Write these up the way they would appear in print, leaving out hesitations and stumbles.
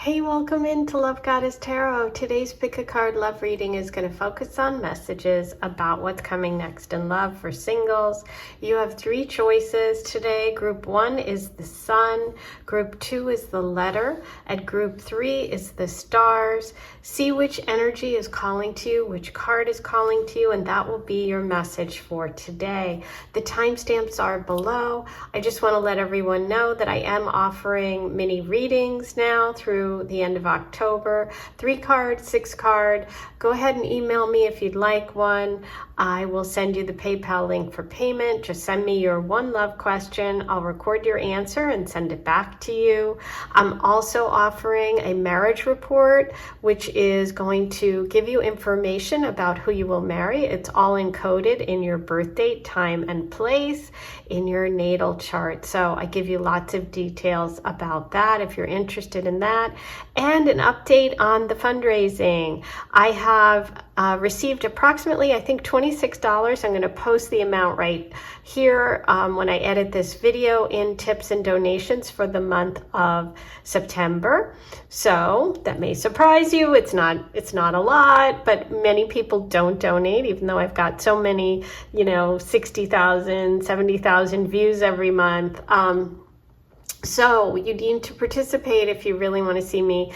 Hey, welcome into Love Goddess Tarot. Today's pick a card love reading is going to focus on messages about what's coming next in love for singles. You have three choices today. Group 1 is the Sun, Group 2 is the Letter, and Group 3 is the Stars. See which energy is calling to you, which card is calling to you, and that will be your message for today. The timestamps are below. I just want to let everyone know that I am offering mini readings now through the end of October. 3 card, 6 card. Go ahead and email me if you'd like one. I will send you the PayPal link for payment. Just send me your one love question. I'll record your answer and send it back to you. I'm also offering a marriage report, which is going to give you information about who you will marry. It's all encoded in your birth date, time, and place in your natal chart. So I give you lots of details about that if you're interested in that. And an update on the fundraising. I have received approximately, I think, $26. I'm going to post the amount right here when I edit this video in tips and donations for the month of September. So that may surprise you. It's not a lot, but many people don't donate, even though I've got so many, 60,000, 70,000 views every month. So you need to participate if you really want to see me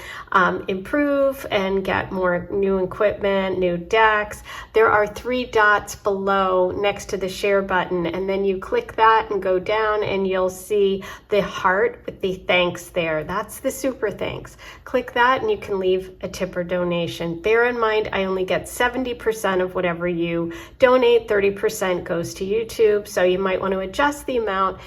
improve and get more new equipment, new decks. There are 3 dots below next to the share button, and then you click that and go down and you'll see the heart with the thanks there. That's the super thanks. Click that and you can leave a tip or donation. Bear in mind, I only get 70% of whatever you donate. 30% goes to YouTube, so you might want to adjust the amount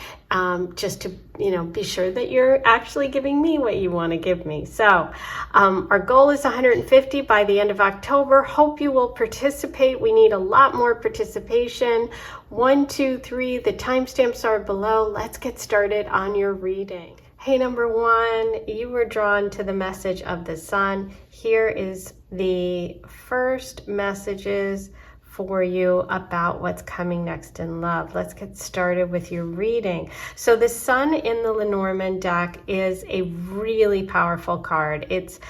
just to be sure that you're actually giving me what you want to give me. So our goal is 150 by the end of October. Hope you will participate. We need a lot more participation. 1, 2, 3, the timestamps are below. Let's get started on your reading. Hey, number 1, you were drawn to the message of the Sun. Here is the first messages for you about what's coming next in love. Let's get started with your reading. So the Sun in the Lenormand deck is a really powerful card. It's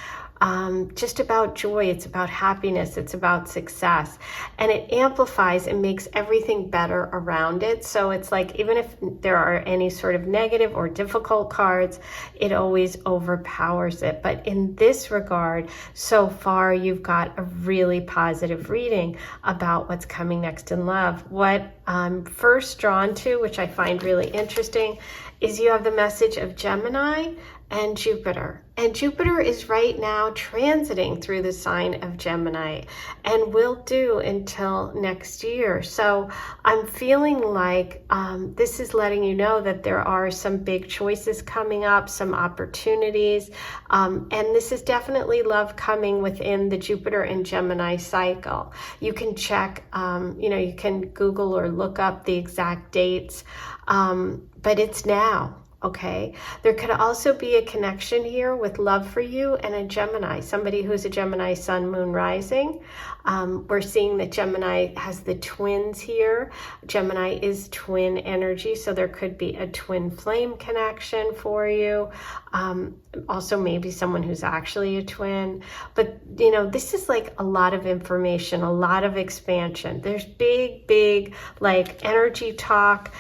just about joy, it's about happiness, it's about success, and it amplifies and makes everything better around it. So it's like, even if there are any sort of negative or difficult cards, it always overpowers it. But in this regard, so far you've got a really positive reading about what's coming next in love. What I'm first drawn to, which I find really interesting, is you have the message of Gemini and Jupiter. And Jupiter is right now transiting through the sign of Gemini and will do until next year. So I'm feeling like this is letting you know that there are some big choices coming up, some opportunities. And this is definitely love coming within the Jupiter and Gemini cycle. You can check, you can Google or look up the exact dates, but it's now. Okay, there could also be a connection here with love for you and a Gemini, somebody who's a Gemini sun, moon, rising. We're seeing that Gemini has the twins here. Gemini is twin energy, so there could be a twin flame connection for you. Also maybe someone who's actually a twin. But, this is like a lot of information, a lot of expansion. There's big, like energy talk,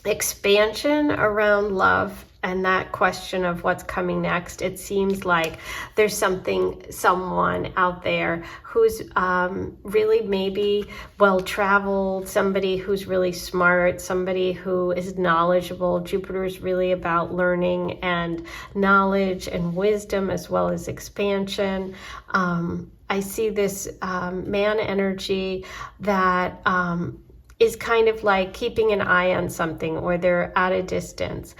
expansion around love and that question of what's coming next. It seems like there's someone out there who's really maybe well-traveled, somebody who's really smart, somebody who is knowledgeable. Jupiter is really about learning and knowledge and wisdom as well as expansion. I see this man energy that is kind of like keeping an eye on something, or they're at a distance.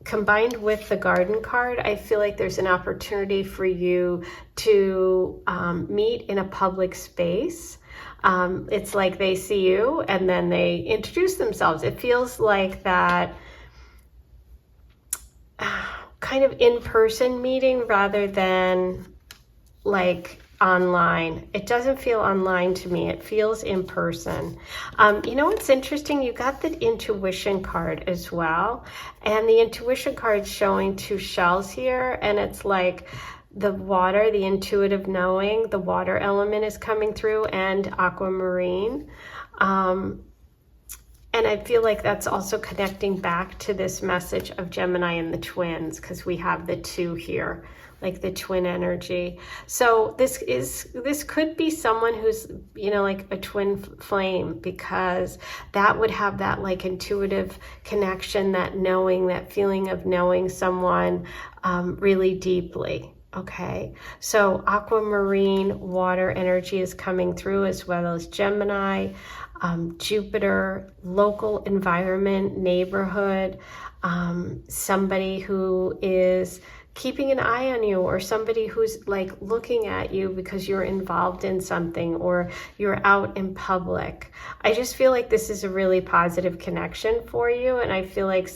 Combined with the Garden card, I feel like there's an opportunity for you to meet in a public space. It's like they see you and then they introduce themselves. It feels like that kind of in-person meeting rather than like online. It doesn't feel online to me. It feels in person. You know what's interesting? You got the intuition card as well. And the intuition card showing two shells here. And it's like the water, the intuitive knowing, the water element is coming through, and aquamarine. And I feel like that's also connecting back to this message of Gemini and the twins, because we have the two here, like the twin energy. So this could be someone who's, you know, like a twin flame, because that would have that like intuitive connection, that knowing, that feeling of knowing someone really deeply. Okay, so aquamarine water energy is coming through, as well as Gemini, Jupiter, local environment, neighborhood, somebody who is keeping an eye on you, or somebody who's like looking at you because you're involved in something, or you're out in public. I just feel like this is a really positive connection for you, and I feel like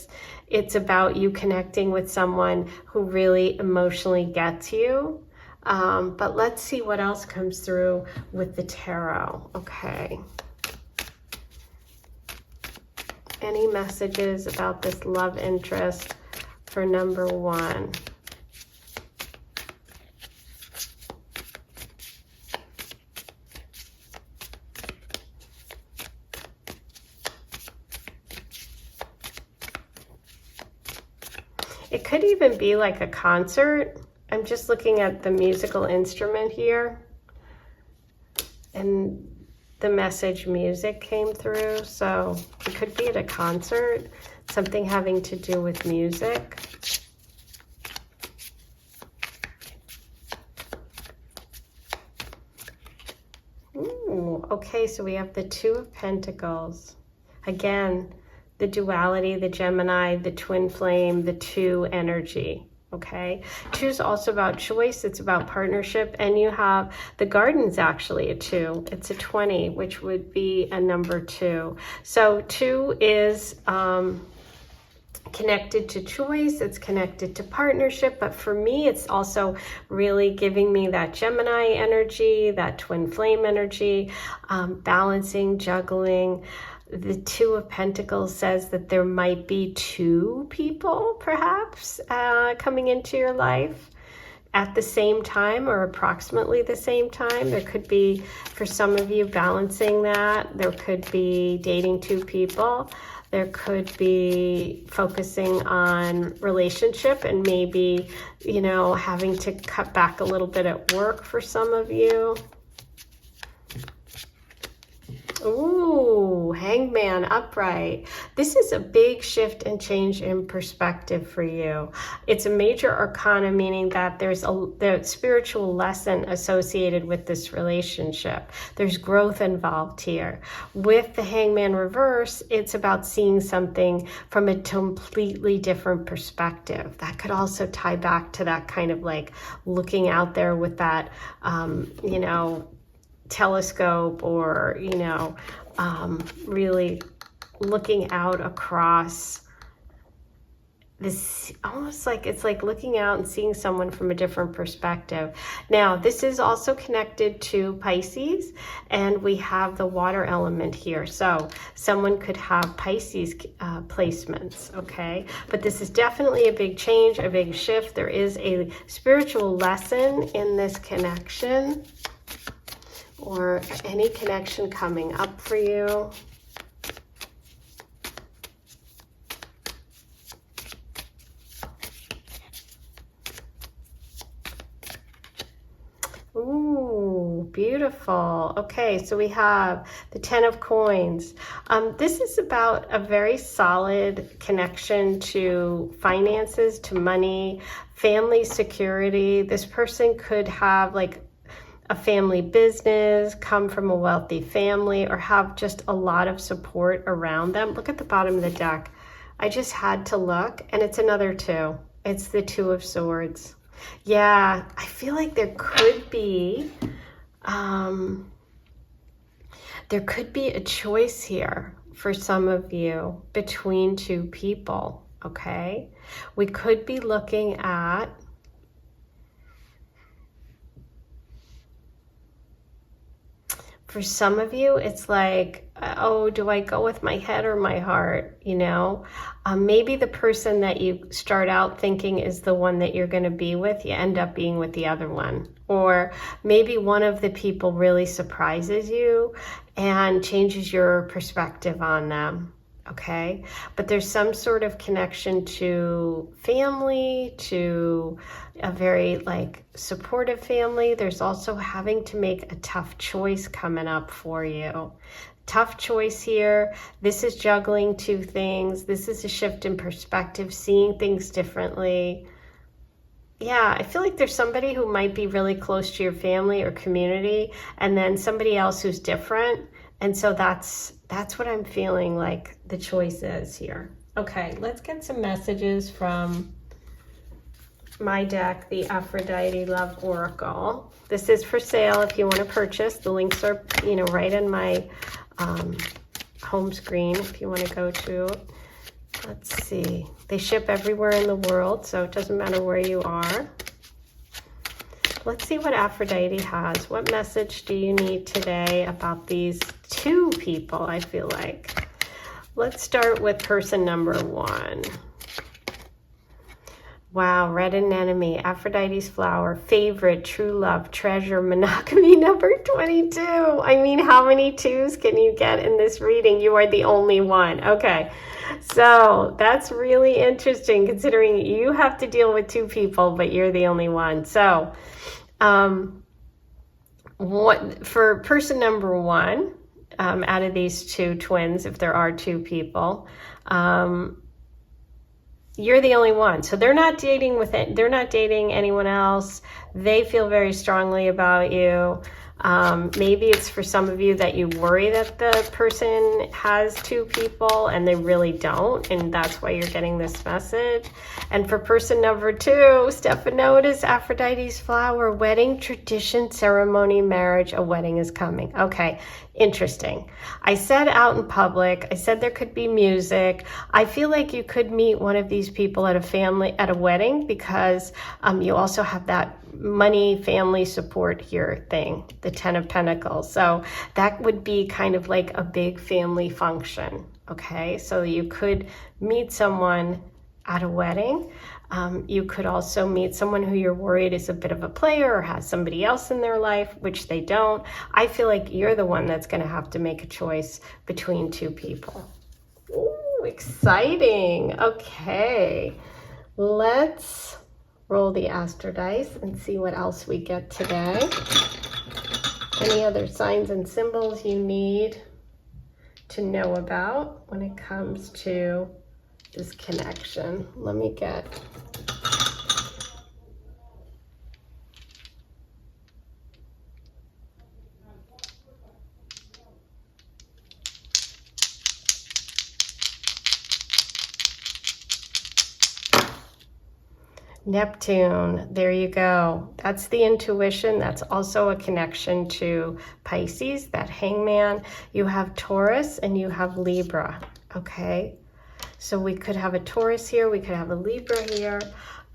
it's about you connecting with someone who really emotionally gets you. But let's see what else comes through with the tarot. Okay. Any messages about this love interest for number one? It could even be like a concert. I'm just looking at the musical instrument here, and the message music came through. So it could be at a concert, something having to do with music. Ooh, okay, so we have the Two of Pentacles. Again, the duality, the Gemini, the twin flame, the two energy. Okay, two is also about choice. It's about partnership. And you have the Garden's actually a 2. It's a 20, which would be a number 2. So 2 is connected to choice. It's connected to partnership. But for me, it's also really giving me that Gemini energy, that twin flame energy, balancing, juggling. The Two of Pentacles says that there might be 2 people perhaps coming into your life at the same time, or approximately the same time. There could be, for some of you, balancing that. There could be dating 2 people. There could be focusing on relationship, and maybe, you know, having to cut back a little bit at work for some of you. Ooh, Hangman upright. This is a big shift and change in perspective for you. It's a major arcana, meaning that there's the spiritual lesson associated with this relationship. There's growth involved here. With the Hangman reverse, it's about seeing something from a completely different perspective. That could also tie back to that kind of like looking out there with that, you know, telescope, or, you know, really looking out across this, almost like it's like looking out and seeing someone from a different perspective. Now, this is also connected to Pisces, and we have the water element here. So someone could have Pisces placements, okay? But this is definitely a big change, a big shift. There is a spiritual lesson in this connection, or any connection coming up for you. Ooh, beautiful. Okay, so we have the 10 of coins. This is about a very solid connection to finances, to money, family security. This person could have like a family business, come from a wealthy family, or have just a lot of support around them. Look at the bottom of the deck. I just had to look, and it's another 2. It's the 2 of Swords. Yeah, I feel like there could be a choice here for some of you between 2 people, okay? We could be looking at For some of you, it's like, oh, do I go with my head or my heart? You know, maybe the person that you start out thinking is the one that you're going to be with, you end up being with the other one. Or maybe one of the people really surprises you and changes your perspective on them. Okay, but there's some sort of connection to family, to a very like supportive family. There's also having to make a tough choice coming up for you. Tough choice here. This is juggling two things. This is a shift in perspective, seeing things differently. Yeah, I feel like there's somebody who might be really close to your family or community, and then somebody else who's different. And so that's what I'm feeling like the choice is here. Okay, let's get some messages from my deck, the Aphrodite Love Oracle. This is for sale if you want to purchase. The links are, you know, right in my home screen if you want to go to. Let's see. They ship everywhere in the world, so it doesn't matter where you are. Let's see what Aphrodite has. What message do you need today about these two people, I feel like? Let's start with person number one. Wow, red anemone, Aphrodite's flower, favorite, true love, treasure, monogamy, number 22. I mean, how many twos can you get in this reading? You are the only one. Okay, so that's really interesting considering you have to deal with two people, but you're the only one. So what for person number one, out of these two twins, if there are two people, you're the only one. So they're not dating they're not dating anyone else. They feel very strongly about you. Maybe it's for some of you that you worry that the person has two people and they really don't, and that's why you're getting this message. And for person number two, Stephanotis, Aphrodite's flower, wedding, tradition, ceremony, marriage, a wedding is coming. Okay, interesting. I said out in public, I said there could be music. I feel like you could meet one of these people at a wedding, because you also have that money, family support here thing, the 10 of Pentacles. So that would be kind of like a big family function. Okay, so you could meet someone at a wedding. You could also meet someone who you're worried is a bit of a player or has somebody else in their life, which they don't. I feel like you're the one that's going to have to make a choice between two people. Ooh, exciting. Okay, let's roll the Astro dice and see what else we get today. Any other signs and symbols you need to know about when it comes to this connection? Let me get Neptune. There you go. That's the intuition. That's also a connection to Pisces, that hangman. You have Taurus and you have Libra. Okay, so we could have a Taurus here, we could have a Libra here.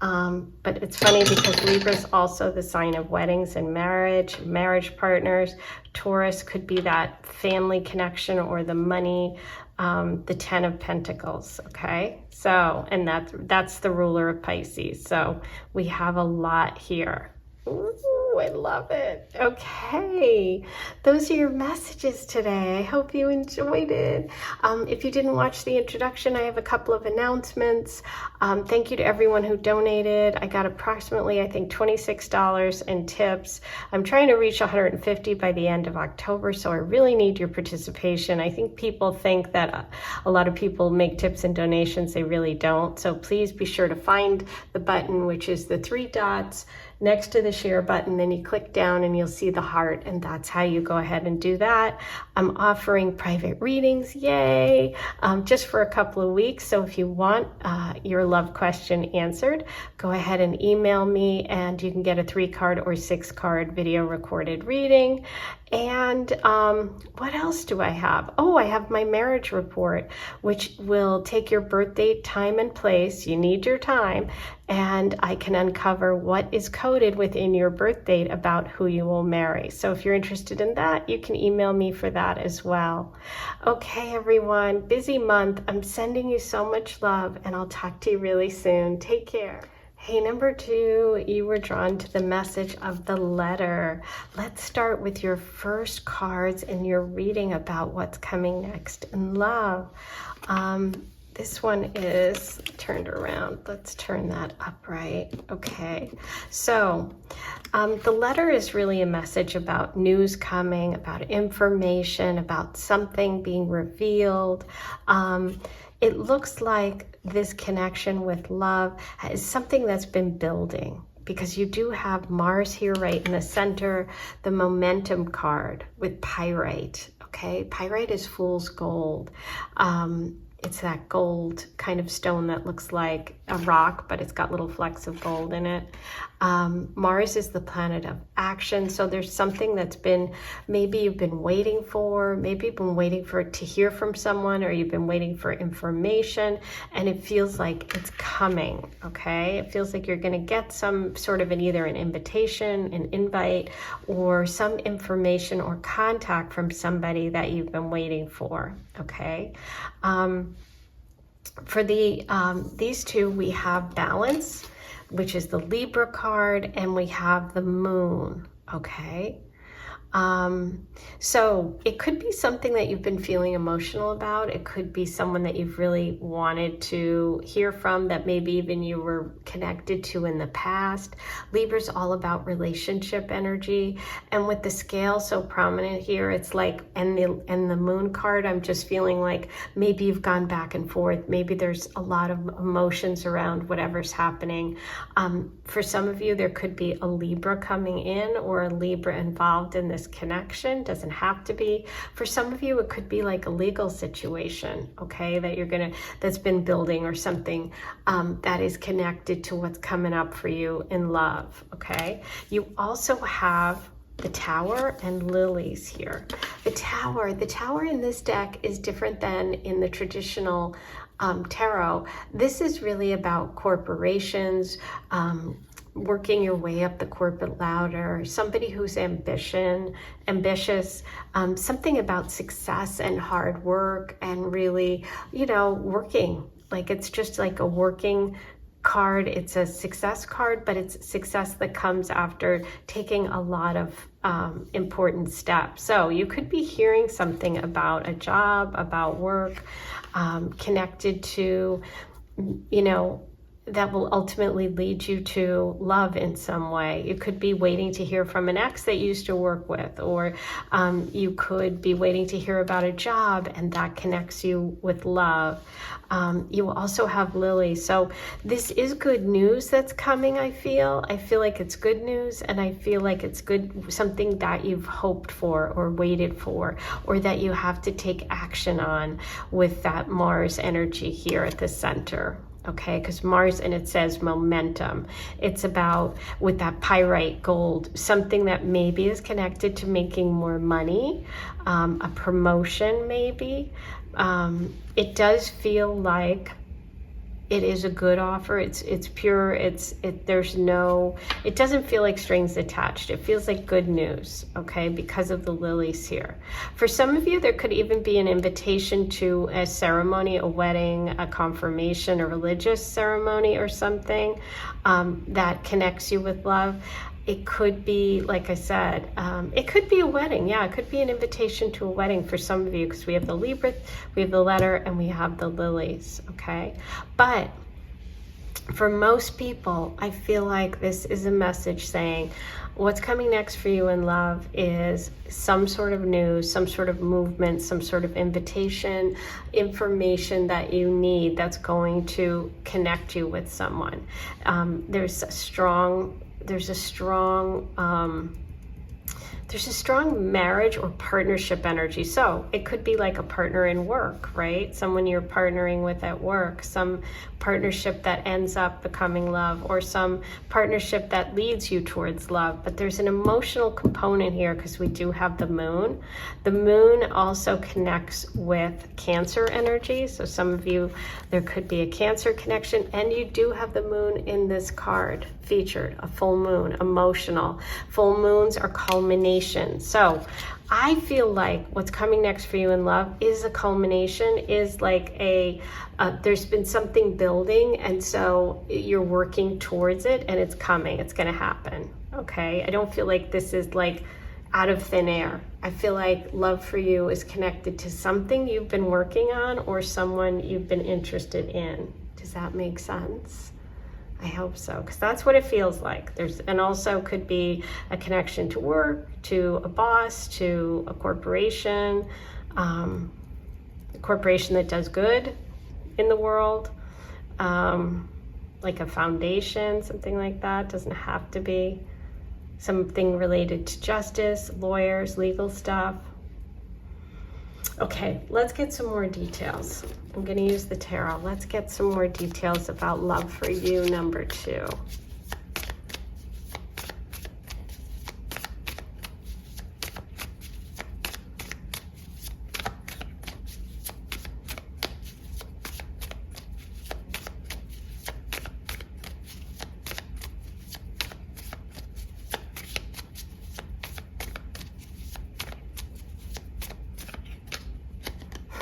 But it's funny because Libra is also the sign of weddings and marriage partners. Taurus could be that family connection or the money, the 10 of Pentacles. Okay, so, and that's the ruler of Pisces. So we have a lot here. Ooh, I love it. Okay, those are your messages today. I hope you enjoyed it. If you didn't watch the introduction, I have a couple of announcements. Thank you to everyone who donated. I got approximately, I think, $26 in tips. I'm trying to reach 150 by the end of October, so I really need your participation. I think people think that a lot of people make tips and donations. They really don't. So please be sure to find the button, which is the 3 dots next to the share button. Then you click down and you'll see the heart, and that's how you go ahead and do that. I'm offering private readings, yay, just for a couple of weeks. So if you want your love question answered, go ahead and email me and you can get a 3-card or 6-card video recorded reading. And what else do I have? Oh, I have my marriage report, which will take your birth date, time, and place. You need your time. And I can uncover what is coded within your birth date about who you will marry. So if you're interested in that, you can email me for that as well. Okay, everyone, busy month. I'm sending you so much love, and I'll talk to you really soon. Take care. Hey, number 2, you were drawn to the message of the letter. Let's start with your first cards in your reading about what's coming next in love. This one is turned around. Let's turn that upright. Okay, so the letter is really a message about news coming, about information, about something being revealed. It looks like this connection with love is something that's been building, because you do have Mars here right in the center, the momentum card with pyrite. Okay, pyrite is fool's gold. It's that gold kind of stone that looks like a rock, but it's got little flecks of gold in it. Mars is the planet of action. So there's something that's been, maybe you've been waiting for, maybe you've been waiting for to hear from someone, or you've been waiting for information, and it feels like it's coming, okay? It feels like you're gonna get some sort of either an invitation, an invite, or some information or contact from somebody that you've been waiting for, okay? For these two, we have balance, which is the Libra card, and we have the moon, okay? So it could be something that you've been feeling emotional about. It could be someone that you've really wanted to hear from, that maybe even you were connected to in the past. Libra's all about relationship energy. And with the scale so prominent here, it's like, and the moon card, I'm just feeling like maybe you've gone back and forth. Maybe there's a lot of emotions around whatever's happening. For some of you, there could be a Libra coming in, or a Libra involved in this connection. Doesn't have to be. For some of you, it could be like a legal situation, okay, that that's been building, or something that is connected to what's coming up for you in love, okay? You also have the Tower and lilies here. The Tower in this deck is different than in the traditional tarot. This is really about corporations, working your way up the corporate ladder, somebody who's ambitious, something about success and hard work, and really, working. Like, it's just like a working card. It's a success card, but it's success that comes after taking a lot of important steps. So you could be hearing something about a job, about work, connected to, that will ultimately lead you to love in some way. You could be waiting to hear from an ex that you used to work with, or you could be waiting to hear about a job, and that connects you with love. You also have Lily. So this is good news that's coming, I feel. I feel like it's good news, and I feel like it's good, something that you've hoped for or waited for, or that you have to take action on with that Mars energy here at the center. Okay, because Mars, and it says momentum. It's about, with that pyrite gold, something that maybe is connected to making more money, a promotion maybe. It does feel like it is a good offer. It's pure. It doesn't feel like strings attached. It feels like good news, okay, because of the lilies here. For some of you, there could even be an invitation to a ceremony, a wedding, a confirmation, a religious ceremony, or something that connects you with love. It could be, like I said, it could be a wedding. Yeah, it could be an invitation to a wedding for some of you, because we have the Libra, we have the letter, and we have the lilies, okay? But for most people, I feel like this is a message saying, what's coming next for you in love is some sort of news, some sort of movement, some sort of invitation, information that you need that's going to connect you with someone. There's a strong there's a strong marriage or partnership energy. So it could be like a partner in work, right? Someone you're partnering with at work, some partnership that ends up becoming love, or some partnership that leads you towards love. But there's an emotional component here because we do have the moon. The moon also connects with Cancer energy. So some of you, there could be a Cancer connection, and you do have the moon in this card featured, a full moon, emotional. Full moons are culmination. So I feel like what's coming next for you in love is a culmination, is like there's been something building, and so you're working towards it, and it's coming, it's going to happen. Okay. I don't feel like this is like out of thin air. I feel like love for you is connected to something you've been working on or someone you've been interested in. Does that make sense? I hope so, because that's what it feels like. And also could be a connection to work, to a boss, to a corporation that does good in the world, like a foundation, something like that. Doesn't have to be something related to justice, lawyers, legal stuff. Okay, let's get some more details. I'm going to use the tarot. Let's get some more details about love for you, number 2.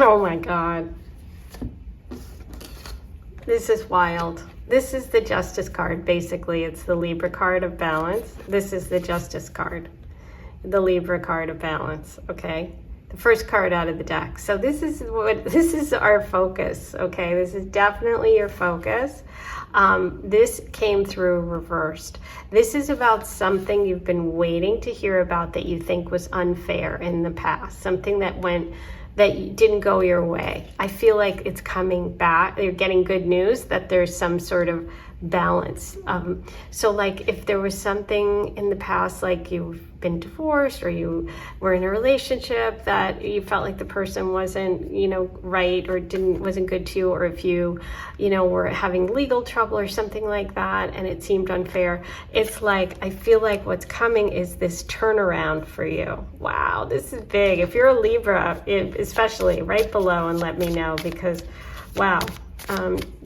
Oh my God. This is wild. This is the Justice card. Basically, it's the Libra card of balance. This is the Justice card, the Libra card of balance. Okay. The first card out of the deck. So this is our focus. Okay. This is definitely your focus. This came through reversed. This is about something you've been waiting to hear about that you think was unfair in the past. Something that didn't go your way. I feel like it's coming back. You're getting good news that there's some sort of balance. So like if there was something in the past, like you've been divorced or you were in a relationship that you felt like the person wasn't, right, or wasn't good to you, or if you were having legal trouble or something like that and it seemed unfair, it's like, I feel like what's coming is this turnaround for you. Wow, this is big. If you're a Libra, especially, write below and let me know, because wow.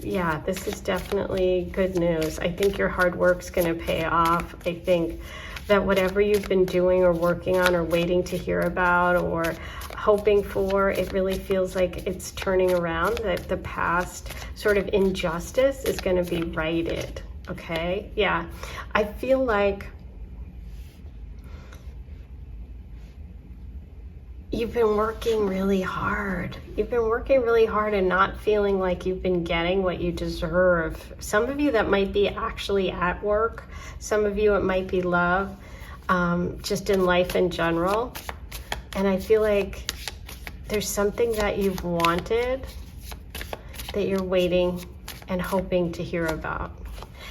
Yeah, this is definitely good news. I think your hard work's going to pay off. I think that whatever you've been doing or working on or waiting to hear about or hoping for, it really feels like it's turning around, that the past sort of injustice is going to be righted. Okay? Yeah. I feel like you've been working really hard. You've been working really hard and not feeling like you've been getting what you deserve. Some of you, that might be actually at work. Some of you, it might be love, just in life in general. And I feel like there's something that you've wanted that you're waiting and hoping to hear about.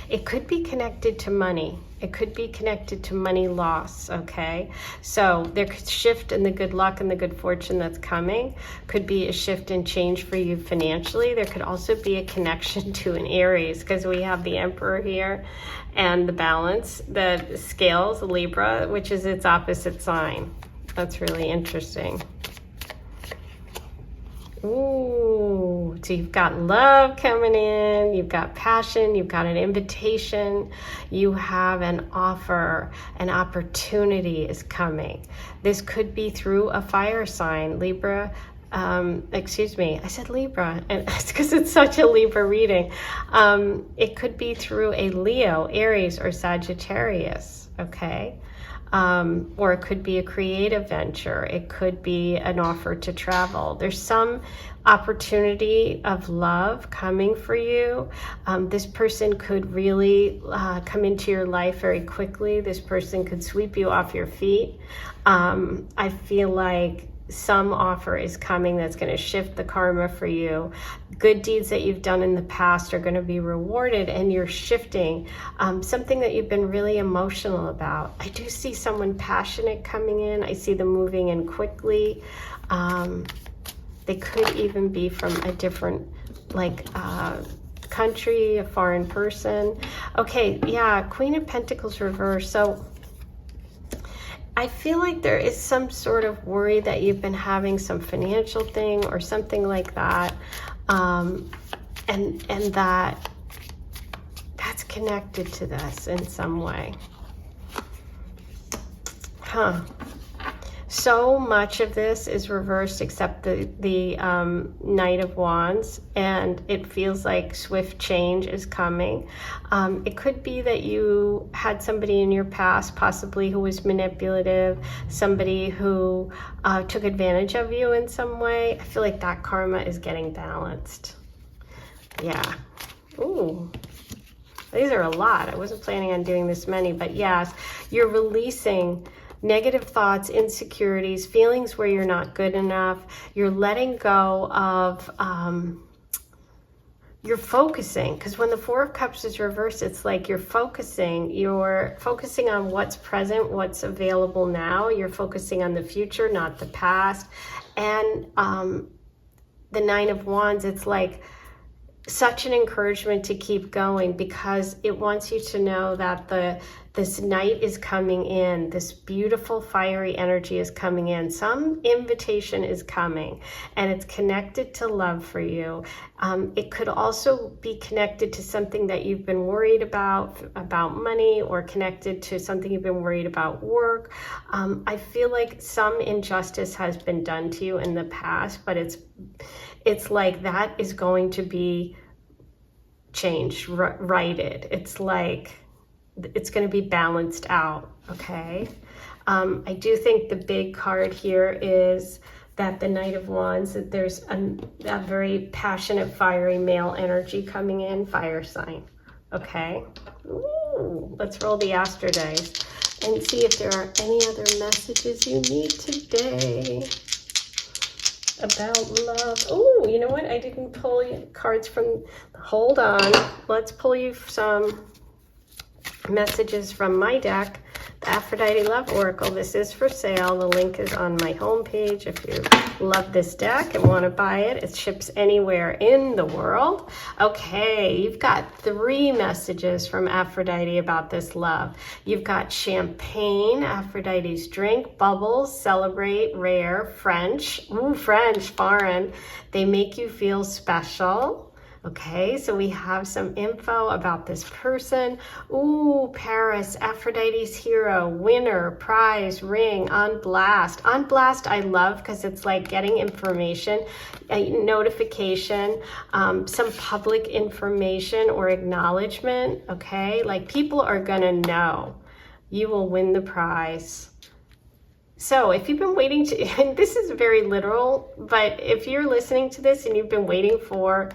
It could be connected to money. It could be connected to money loss, okay? So there could shift in the good luck and the good fortune that's coming. Could be a shift and change for you financially. There could also be a connection to an Aries, because we have the Emperor here and the balance, the scales, Libra, which is its opposite sign. That's really interesting. Ooh, so you've got love coming in, you've got passion, you've got an invitation, you have an offer, an opportunity is coming. This could be through a fire sign, Libra. Excuse me, I said Libra, and it's because it's such a Libra reading. It could be through a Leo, Aries, or Sagittarius, okay? Or it could be a creative venture. It could be an offer to travel. There's some opportunity of love coming for you. This person could really come into your life very quickly. This person could sweep you off your feet. I feel like some offer is coming that's going to shift the karma for you. Good deeds that you've done in the past are going to be rewarded, and you're shifting something that you've been really emotional about. I do see someone passionate coming in. I see them moving in quickly. They could even be from a different, like, country, a foreign person. Okay, yeah, Queen of Pentacles reversed. So I feel like there is some sort of worry that you've been having, some financial thing or something like that, and that's connected to this in some way. So much of this is reversed except the Knight of Wands, and it feels like swift change is coming. It could be that you had somebody in your past possibly who was manipulative, somebody who took advantage of you in some way. I feel like that karma is getting balanced. Yeah. Ooh. These are a lot. I wasn't planning on doing this many, but yes, you're releasing negative thoughts, insecurities, feelings where you're not good enough. You're letting go of, you're focusing, because when the Four of Cups is reversed, it's like you're focusing on what's present, what's available now. You're focusing on the future, not the past. And the Nine of Wands, it's like such an encouragement to keep going, because it wants you to know that this night is coming in, this beautiful fiery energy is coming in, some invitation is coming, and it's connected to love for you. It could also be connected to something that you've been worried about money, or connected to something you've been worried about work. I feel like some injustice has been done to you in the past, but it's like that is going to be changed, righted. It's like it's going to be balanced out, okay? I do think the big card here is that the Knight of Wands, that there's a very passionate, fiery male energy coming in, fire sign, okay? Ooh, let's roll the Astro dice and see if there are any other messages you need today about love. Oh, you know what? I didn't pull cards from, hold on. Let's pull you some messages from my deck, the Aphrodite Love Oracle. This is for sale. The link is on my homepage. If you love this deck and want to buy it, it ships anywhere in the world. Okay, you've got 3 messages from Aphrodite about this love. You've got champagne, Aphrodite's drink, bubbles, celebrate, rare, French. Ooh, French, foreign. They make you feel special. Okay, so we have some info about this person. Ooh, Paris, Aphrodite's hero, winner, prize, ring, on blast. On blast I love, because it's like getting information, a notification, some public information or acknowledgement, okay? Like people are gonna know. You will win the prize. So if you've been waiting to, and this is very literal, but if you're listening to this and you've been waiting for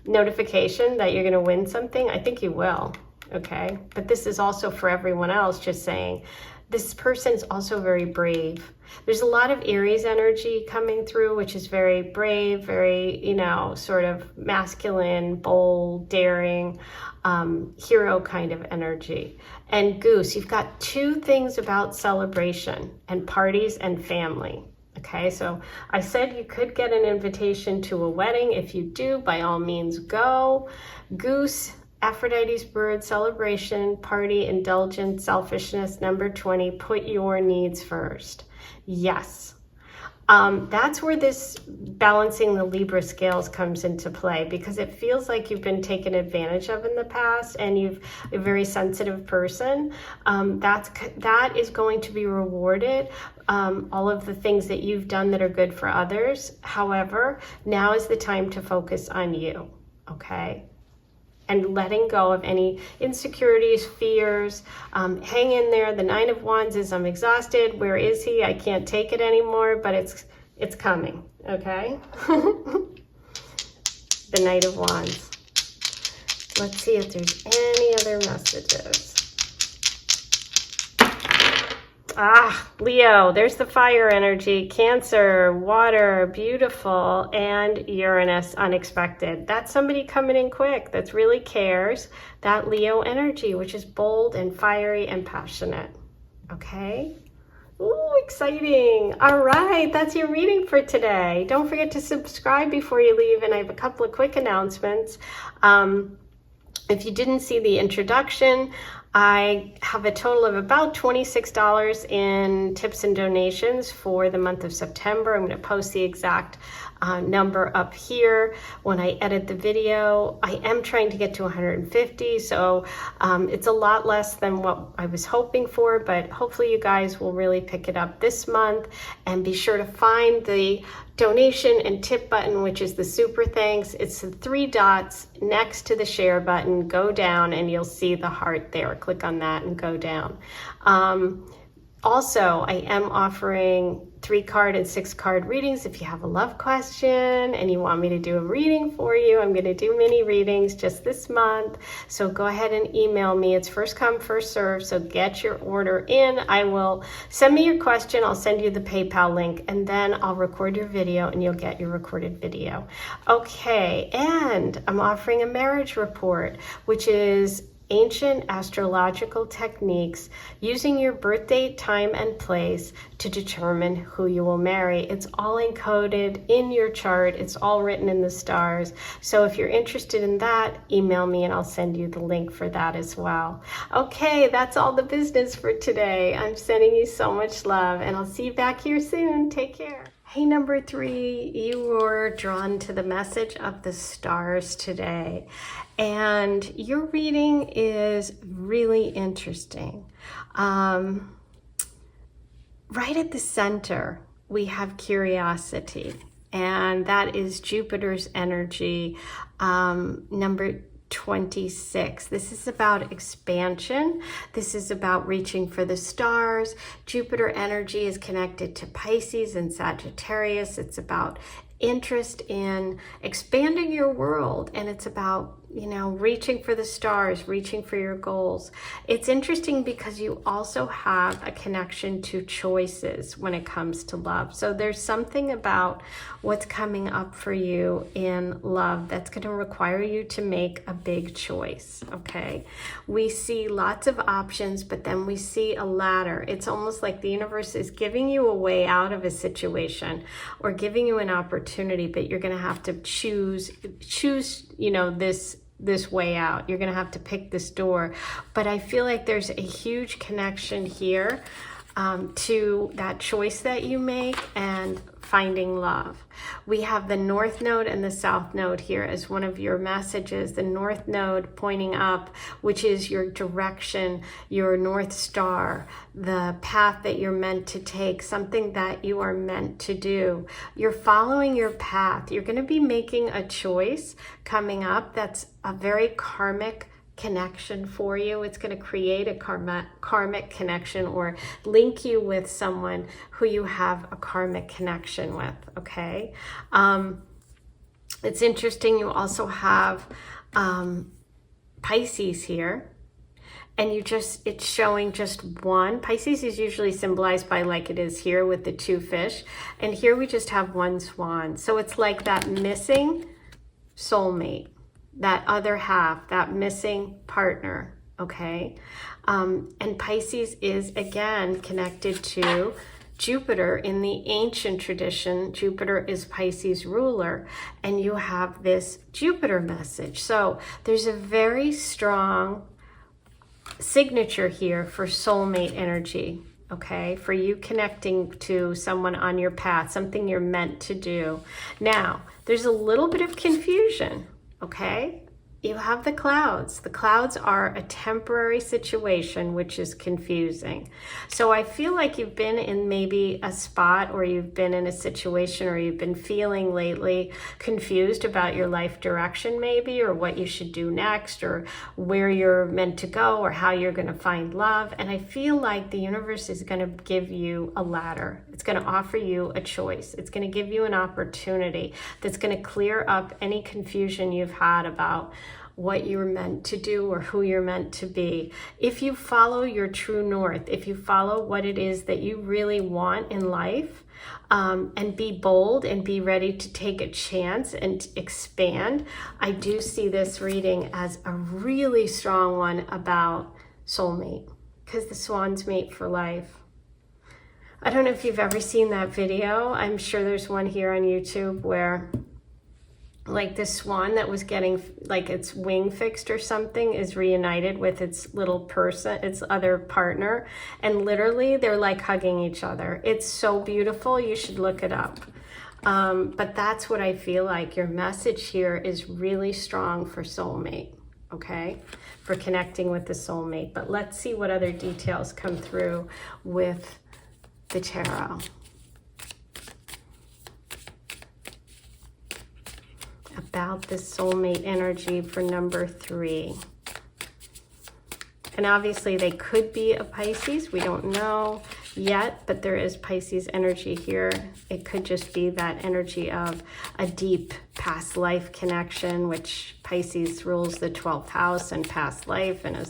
notification that you're going to win something, I think you will, okay? But this is also for everyone else, just saying this person's also very brave. There's a lot of Aries energy coming through, which is very brave, very, you know, sort of masculine, bold, daring, hero kind of energy. And Goose, you've got 2 things about celebration and parties and family. Okay, so I said you could get an invitation to a wedding. If you do, by all means, go. Goose, Aphrodite's bird, celebration, party, indulgence, selfishness. Number 20, put your needs first. Yes. That's where this balancing the Libra scales comes into play, because it feels like you've been taken advantage of in the past, and you've a very sensitive person. That is going to be rewarded. All of the things that you've done that are good for others. However, now is the time to focus on you, okay? And letting go of any insecurities, fears. Hang in there. The 9 of Wands is, I'm exhausted. Where is he? I can't take it anymore, but it's coming, okay? The Knight of Wands. Let's see if there's any other messages. Leo, there's the fire energy, Cancer, water, beautiful, and Uranus, unexpected. That's somebody coming in quick, that's really cares. That Leo energy, which is bold and fiery and passionate. Okay? Ooh, exciting. All right, that's your reading for today. Don't forget to subscribe before you leave, and I have a couple of quick announcements. If you didn't see the introduction, I have a total of about $26 in tips and donations for the month of September. I'm going to post the exact number up here when I edit the video. I am trying to get to 150, so it's a lot less than what I was hoping for, but hopefully you guys will really pick it up this month. And be sure to find the donation and tip button, which is the super thanks. It's the 3 dots next to the share button. Go down and you'll see the heart there. Click on that and go down. Also, I am offering 3-card and 6-card readings. If you have a love question and you want me to do a reading for you, I'm going to do mini readings just this month. So go ahead and email me. It's first come, first serve. So get your order in. I will send me your question. I'll send you the PayPal link, and then I'll record your video and you'll get your recorded video. Okay, and I'm offering a marriage report, which is ancient astrological techniques using your birth date, time, and place to determine who you will marry. It's all encoded in your chart. It's all written in the stars. So if you're interested in that, email me and I'll send you the link for that as well. Okay, that's all the business for today. I'm sending you so much love, and I'll see you back here soon. Take care. Hey, number 3, you were drawn to the message of the stars today, and your reading is really interesting. Right at the center, we have curiosity, and that is Jupiter's energy, number 26. This is about expansion. This is about reaching for the stars. Jupiter energy is connected to Pisces and Sagittarius. It's about interest in expanding your world, and it's about, you know, reaching for the stars, reaching for your goals. It's interesting because you also have a connection to choices when it comes to love. So there's something about what's coming up for you in love that's going to require you to make a big choice, okay? We see lots of options, but then we see a ladder. It's almost like the universe is giving you a way out of a situation or giving you an opportunity, but you're going to have to choose, you know, this way out. You're going to have to pick this door. But I feel like there's a huge connection here to that choice that you make and finding love. We have the North Node and the South Node here as one of your messages. The North Node pointing up, which is your direction, your North Star, the path that you're meant to take, something that you are meant to do. You're following your path. You're going to be making a choice coming up that's a very karmic connection for you. It's going to create a karmic connection or link you with someone who you have a karmic connection with, okay? It's interesting, you also have Pisces here, and it's showing just one. Pisces is usually symbolized by, like it is here with the 2 fish, and here we just have 1 swan. So it's like that missing soulmate, that other half, that missing partner, okay? And Pisces is, again, connected to Jupiter. In the ancient tradition, Jupiter is Pisces ruler, and you have this Jupiter message. So there's a very strong signature here for soulmate energy, okay? For you connecting to someone on your path, something you're meant to do. Now, there's a little bit of confusion, okay? You have the clouds. The clouds are a temporary situation, which is confusing. So I feel like you've been in maybe a spot, or you've been in a situation, or you've been feeling lately confused about your life direction maybe, or what you should do next, or where you're meant to go, or how you're going to find love. And I feel like the universe is going to give you a ladder. It's going to offer you a choice. It's going to give you an opportunity that's going to clear up any confusion you've had about what you're meant to do or who you're meant to be. If you follow your true north, if you follow what it is that you really want in life, and be bold and be ready to take a chance and expand, I do see this reading as a really strong one about soulmate, because the swans mate for life. I don't know if you've ever seen that video. I'm sure there's one here on YouTube where like this swan that was getting like its wing fixed or something is reunited with its little person, its other partner, and literally they're like hugging each other. It's so beautiful. You should look it up. But that's what I feel like. Your message here is really strong for soulmate, okay? For connecting with the soulmate. But let's see what other details come through with the tarot. About this soulmate energy for number 3. And obviously they could be a Pisces. We don't know yet, but there is Pisces energy here. It could just be that energy of a deep past life connection, which Pisces rules the 12th house and past life and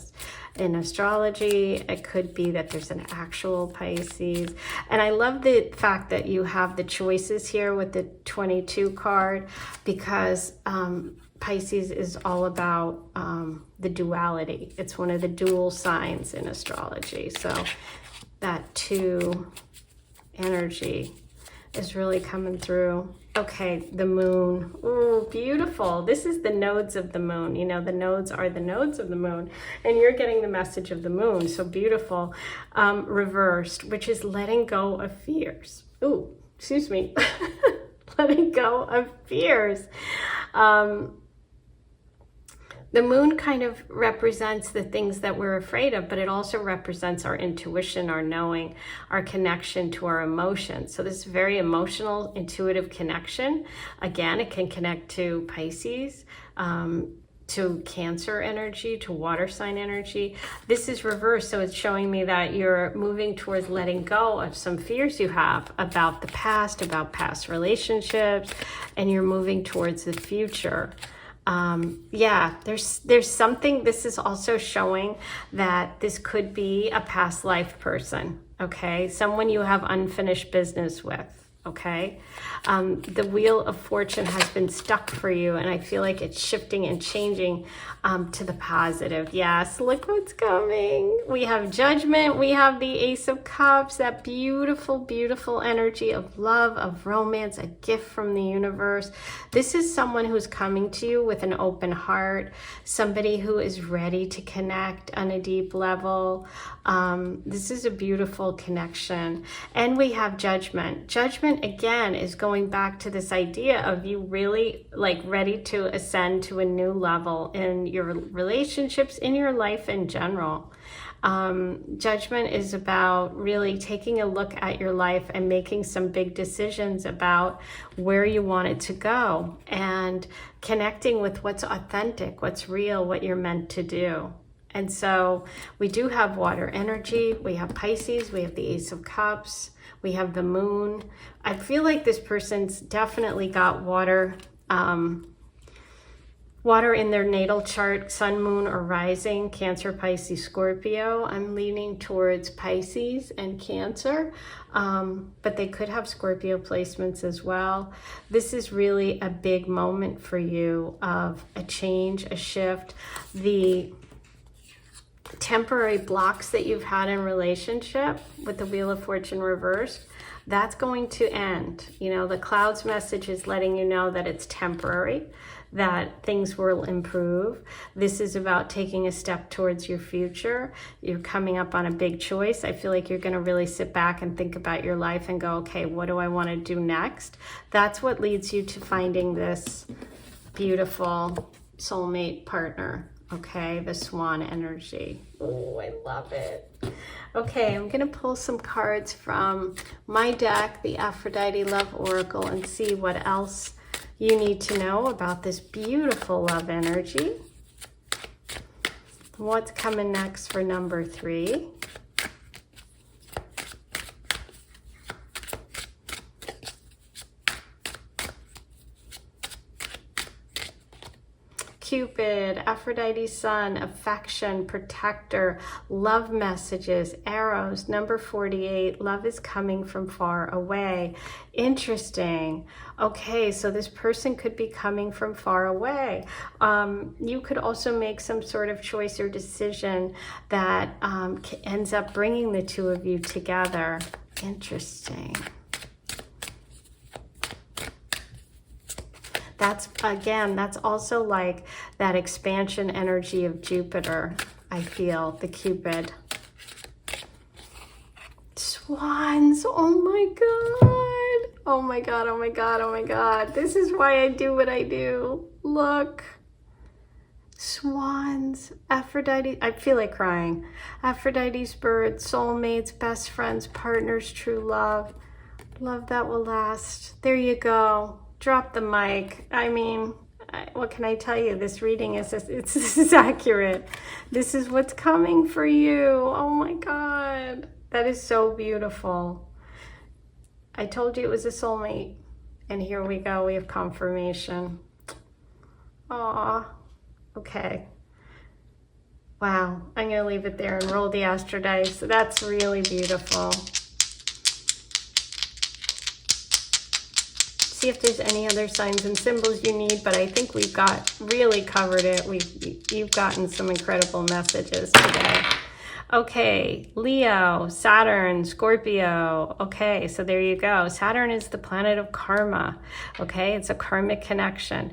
in astrology. It could be that there's an actual Pisces. And I love the fact that you have the choices here with the 22 card, because Pisces is all about the duality. It's one of the dual signs in astrology. So that 2 energy is really coming through. Okay, the moon. Ooh, beautiful. This is the nodes of the moon. You know, the nodes are the nodes of the moon, and you're getting the message of the moon. So beautiful. Reversed, which is letting go of fears. Ooh, excuse me. Letting go of fears. The moon kind of represents the things that we're afraid of, but it also represents our intuition, our knowing, our connection to our emotions. So this is very emotional, intuitive connection. Again, it can connect to Pisces, to Cancer energy, to water sign energy. This is reversed, so it's showing me that you're moving towards letting go of some fears you have about the past, about past relationships, and you're moving towards the future. Yeah, there's something. This is also showing that this could be a past life person, okay? Someone you have unfinished business with, okay? The wheel of fortune has been stuck for you, and I feel like it's shifting and changing to the positive. Yes, look what's coming. We have judgment. We have the Ace of Cups, that beautiful, beautiful energy of love, of romance, a gift from the universe. This is someone who's coming to you with an open heart, somebody who is ready to connect on a deep level. This is a beautiful connection. And we have judgment. Judgment, again, is going back to this idea of you really like ready to ascend to a new level in your relationships, in your life in general. Judgment is about really taking a look at your life and making some big decisions about where you want it to go and connecting with what's authentic, what's real, what you're meant to do. And so we do have water energy. We have Pisces. We have the Ace of Cups. We have the moon. I feel like this person's definitely got water, water in their natal chart, sun, moon, or rising, Cancer, Pisces, Scorpio. I'm leaning towards Pisces and Cancer, but they could have Scorpio placements as well. This is really a big moment for you of a change, a shift. The temporary blocks that you've had in relationship with the Wheel of Fortune reversed, that's going to end. You know, the clouds message is letting you know that it's temporary, that things will improve. This is about taking a step towards your future. You're coming up on a big choice. I feel like you're going to really sit back and think about your life and go, okay, what do I want to do next? That's what leads you to finding this beautiful soulmate partner. Okay, the swan energy. Oh, I love it. Okay, I'm going to pull some cards from my deck, the Aphrodite Love Oracle, and see what else you need to know about this beautiful love energy. What's coming next for number 3? Cupid, Aphrodite Sun, affection, protector, love messages, arrows. Number 48, love is coming from far away. Interesting. Okay, so this person could be coming from far away. You could also make some sort of choice or decision that ends up bringing the two of you together. Interesting. That's, again, that's also like that expansion energy of Jupiter, I feel, the Cupid. Swans, oh my God. Oh my God, oh my God, oh my God. This is why I do what I do. Look. Swans, Aphrodite, I feel like crying. Aphrodite's birds, soulmates, best friends, partners, true love. Love that will last. There you go. Drop the mic. I mean, what can I tell you? This reading is this is accurate. This is what's coming for you. Oh my God. That is so beautiful. I told you it was a soulmate. And here we go. We have confirmation. Aw. Okay. Wow. I'm going to leave it there and roll the astro dice. That's really beautiful. See if there's any other signs and symbols you need, but I think we've really covered it. You've gotten some incredible messages today. Okay, Leo, Saturn, Scorpio. Okay, so there you go. Saturn is the planet of karma. Okay, it's a karmic connection.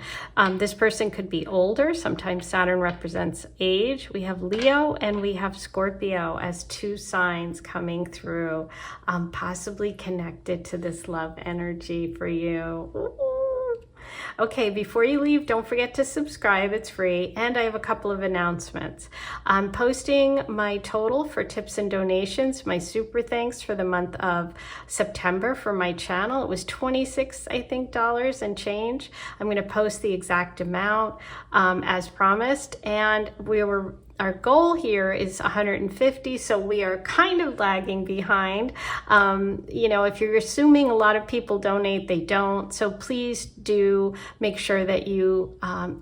This person could be older. Sometimes Saturn represents age. We have Leo and we have Scorpio as two signs coming through, possibly connected to this love energy for you. Ooh. Okay, before you leave, don't forget to subscribe. It's free. And I have a couple of announcements. I'm posting my total for tips and donations, my super thanks for the month of September for my channel. It was $26, I think, dollars and change. I'm going to post the exact amount as promised. And our goal here is 150, so we are kind of lagging behind. You know, if you're assuming a lot of people donate, they don't. So please do make sure that you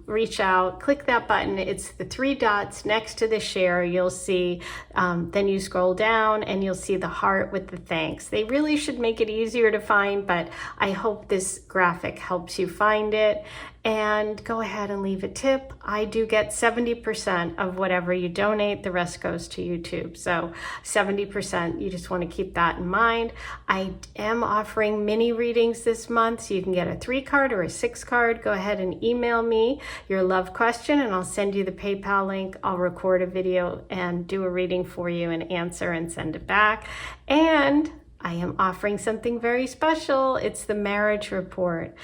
reach out, click that button. It's the 3 dots next to the share. You'll see, then you scroll down and you'll see the heart with the thanks. They really should make it easier to find, but I hope this graphic helps you find it. And go ahead and leave a tip. I do get 70% of whatever you donate. The rest goes to YouTube. So 70%, you just want to keep that in mind. I am offering mini readings this month. So you can get a 3-card or a 6-card. Go ahead and email me your love question and I'll send you the PayPal link. I'll record a video and do a reading for you and answer and send it back. And I am offering something very special. It's the marriage report.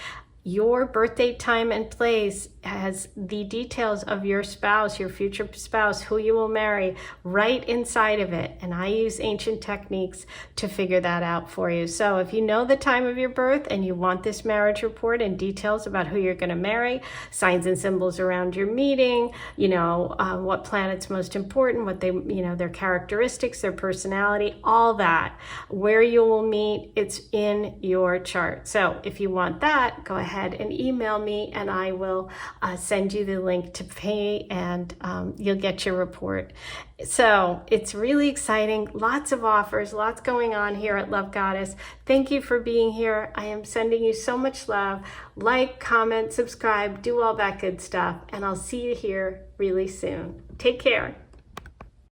Your birthday, time, and place has the details of your spouse, your future spouse, who you will marry right inside of it. And I use ancient techniques to figure that out for you. So if you know the time of your birth and you want this marriage report and details about who you're going to marry, signs and symbols around your meeting, you know, what planet's most important, what they, you know, their characteristics, their personality, all that, where you will meet, it's in your chart. So if you want that, go ahead and email me and I will send you the link to pay and you'll get your report. So it's really exciting. Lots of offers, lots going on here at Love Goddess. Thank you for being here. I am sending you so much love. Like, comment, subscribe, do all that good stuff. And I'll see you here really soon. Take care.